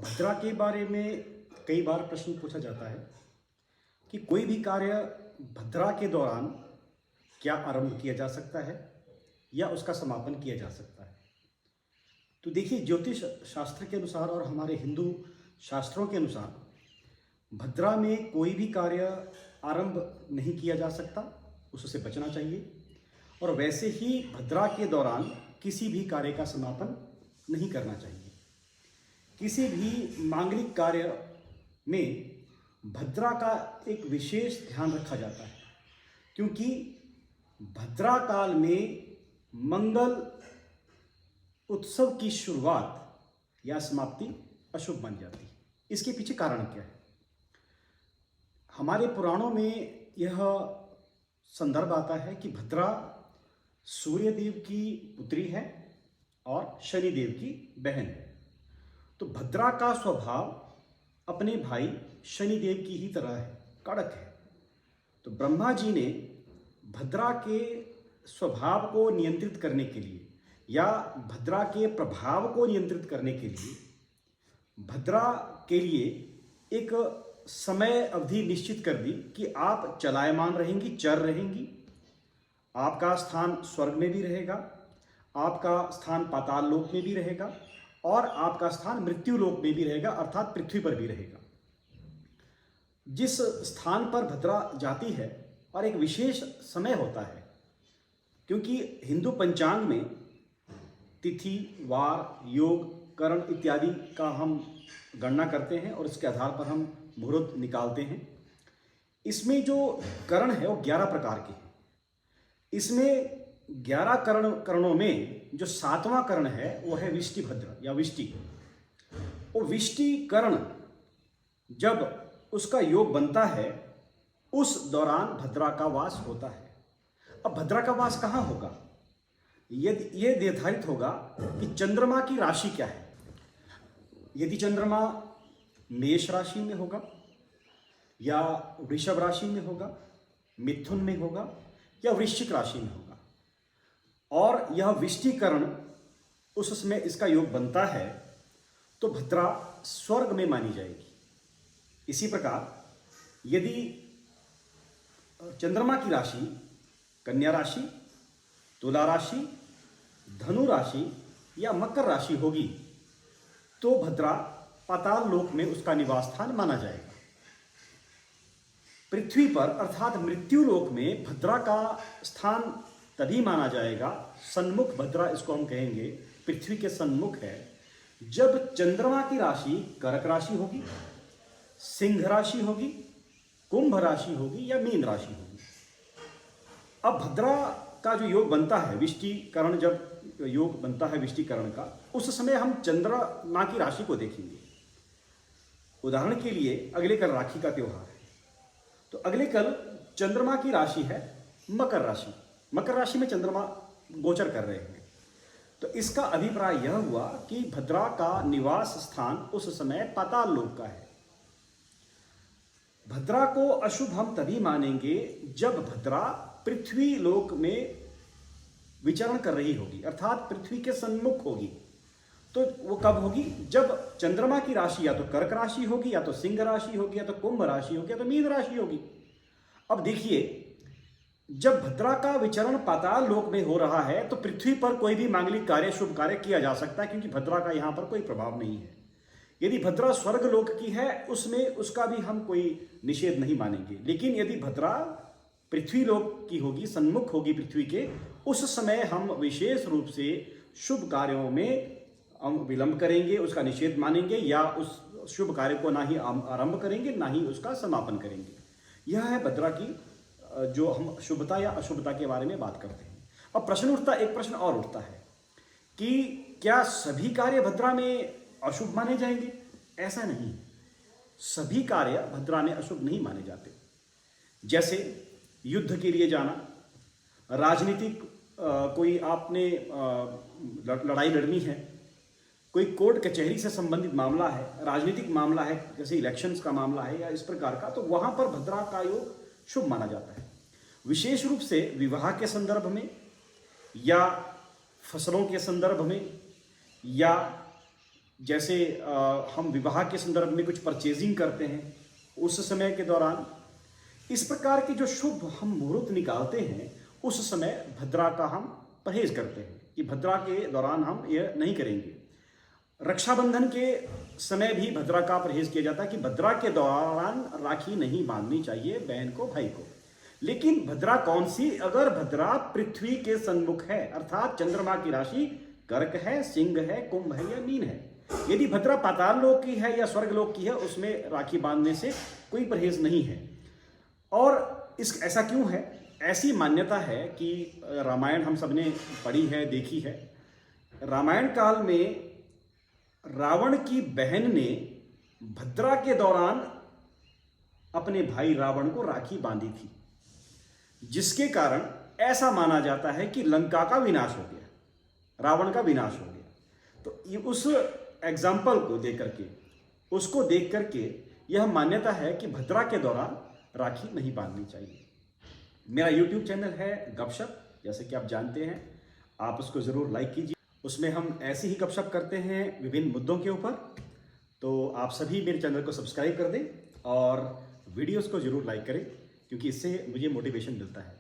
भद्रा के बारे में कई बार प्रश्न पूछा जाता है कि कोई भी कार्य भद्रा के दौरान क्या आरंभ किया जा सकता है या उसका समापन किया जा सकता है। तो देखिए, ज्योतिष शास्त्र के अनुसार और हमारे हिंदू शास्त्रों के अनुसार भद्रा में कोई भी कार्य आरंभ नहीं किया जा सकता, उससे बचना चाहिए। और वैसे ही भद्रा के दौरान किसी भी कार्य का समापन नहीं करना चाहिए। किसी भी मांगलिक कार्य में भद्रा का एक विशेष ध्यान रखा जाता है, क्योंकि भद्रा काल में मंगल उत्सव की शुरुआत या समाप्ति अशुभ बन जाती है। इसके पीछे कारण क्या है? हमारे पुराणों में यह संदर्भ आता है कि भद्रा सूर्य देव की पुत्री है और शनि देव की बहन है। तो भद्रा का स्वभाव अपने भाई शनि देव की ही तरह है, कड़क है। तो ब्रह्मा जी ने भद्रा के स्वभाव को नियंत्रित करने के लिए या भद्रा के प्रभाव को नियंत्रित करने के लिए भद्रा के लिए एक समय अवधि निश्चित कर दी कि आप चलायमान रहेंगी, चर रहेंगी। आपका स्थान स्वर्ग में भी रहेगा, आपका स्थान पाताल लोक में भी रहेगा और आपका स्थान मृत्यु लोक में भी रहेगा, अर्थात पृथ्वी पर भी रहेगा। जिस स्थान पर भद्रा जाती है और एक विशेष समय होता है, क्योंकि हिंदू पंचांग में तिथि, वार, योग, करण इत्यादि का हम गणना करते हैं और इसके आधार पर हम मुहूर्त निकालते हैं। इसमें जो करण है वो 11 प्रकार के हैं। इसमें 11 करणों में जो 7वां करण है वो है विष्टिभद्र या विष्टि। वो विष्टि करण जब उसका योग बनता है उस दौरान भद्रा का वास होता है। अब भद्रा का वास कहाँ होगा? ये निर्धारित होगा कि चंद्रमा की राशि क्या है। यदि चंद्रमा मेष राशि में होगा या वृषभ राशि में होगा, मिथुन में होगा या वृश्चिक राशि में होगा और यह विष्टिकरण उस समय इसका योग बनता है, तो भद्रा स्वर्ग में मानी जाएगी। इसी प्रकार यदि चंद्रमा की राशि कन्या राशि, तुला राशि, धनु राशि या मकर राशि होगी तो भद्रा पाताल लोक में उसका निवास स्थान माना जाएगा। पृथ्वी पर अर्थात मृत्यु लोक में भद्रा का स्थान तभी माना जाएगा, सन्मुख भद्रा इसको हम कहेंगे, पृथ्वी के सन्मुख है, जब चंद्रमा की राशि कर्क राशि होगी, सिंह राशि होगी, कुंभ राशि होगी या मीन राशि होगी। अब भद्रा का जो योग बनता है, विष्टिकरण जब योग बनता है विष्टिकरण का, उस समय हम चंद्रमा की राशि को देखेंगे। उदाहरण के लिए अगले कल राखी का त्योहार है, तो अगले कल चंद्रमा की राशि है मकर राशि। मकर राशि में चंद्रमा गोचर कर रहे हैं, तो इसका अभिप्राय यह हुआ कि भद्रा का निवास स्थान उस समय पाताल लोक का है। भद्रा को अशुभ हम तभी मानेंगे जब भद्रा पृथ्वी लोक में विचरण कर रही होगी, अर्थात पृथ्वी के सन्मुख होगी। तो वो कब होगी? जब चंद्रमा की राशि या तो कर्क राशि होगी, या तो सिंह राशि होगी, या तो कुंभ राशि होगी, या तो मीन राशि होगी। अब देखिए, जब भद्रा का विचरण पाताल लोक में हो रहा है तो पृथ्वी पर कोई भी मांगलिक कार्य, शुभ कार्य किया जा सकता है, क्योंकि भद्रा का यहां पर कोई प्रभाव नहीं है। यदि भद्रा स्वर्ग लोक की है उसमें उसका भी हम कोई निषेध नहीं मानेंगे। लेकिन यदि भद्रा पृथ्वी लोक की होगी, सन्मुख होगी पृथ्वी के, उस समय हम विशेष रूप से शुभ कार्यों में हम विलंब करेंगे, उसका निषेध मानेंगे या उस शुभ कार्य को ना ही आरंभ करेंगे ना ही उसका समापन करेंगे। यह है भद्रा की जो हम शुभता या अशुभता के बारे में बात करते हैं। अब प्रश्न उठता, एक प्रश्न और उठता है कि क्या सभी कार्य भद्रा में अशुभ माने जाएंगे? ऐसा नहीं, सभी कार्य भद्रा में अशुभ नहीं माने जाते। जैसे युद्ध के लिए जाना, राजनीतिक कोई आपने लड़ाई लड़नी है, कोई कोर्ट कचहरी से संबंधित मामला है, राजनीतिक मामला है, जैसे इलेक्शंस का मामला है या इस प्रकार का, तो वहां पर भद्रा का योग शुभ माना जाता है। विशेष रूप से विवाह के संदर्भ में या फसलों के संदर्भ में या जैसे हम विवाह के संदर्भ में कुछ परचेजिंग करते हैं उस समय के दौरान, इस प्रकार के जो शुभ हम मुहूर्त निकालते हैं उस समय भद्रा का हम परहेज करते हैं कि भद्रा के दौरान हम यह नहीं करेंगे। रक्षाबंधन के समय भी भद्रा का परहेज किया जाता है कि भद्रा के दौरान राखी नहीं बांधनी चाहिए बहन को भाई को। लेकिन भद्रा कौन सी? अगर भद्रा पृथ्वी के सन्मुख है, अर्थात चंद्रमा की राशि कर्क है, सिंह है, कुंभ है या मीन है। यदि भद्रा पाताल लोक की है या स्वर्ग लोक की है, उसमें राखी बांधने से कोई परहेज नहीं है। और ऐसा क्यों है? ऐसी मान्यता है कि रामायण हम सबने पढ़ी है, देखी है। रामायण काल में रावण की बहन ने भद्रा के दौरान अपने भाई रावण को राखी बांधी थी, जिसके कारण ऐसा माना जाता है कि लंका का विनाश हो गया, रावण का विनाश हो गया। तो उस एग्जाम्पल को देख करके यह मान्यता है कि भद्रा के दौरान राखी नहीं बांधनी चाहिए। मेरा YouTube चैनल है गपशप, जैसे कि आप जानते हैं, आप उसको ज़रूर लाइक कीजिए। उसमें हम ऐसी ही गपशप करते हैं विभिन्न मुद्दों के ऊपर। तो आप सभी मेरे चैनल को सब्सक्राइब कर दें और वीडियोस को ज़रूर लाइक करें, क्योंकि इससे मुझे मोटिवेशन मिलता है।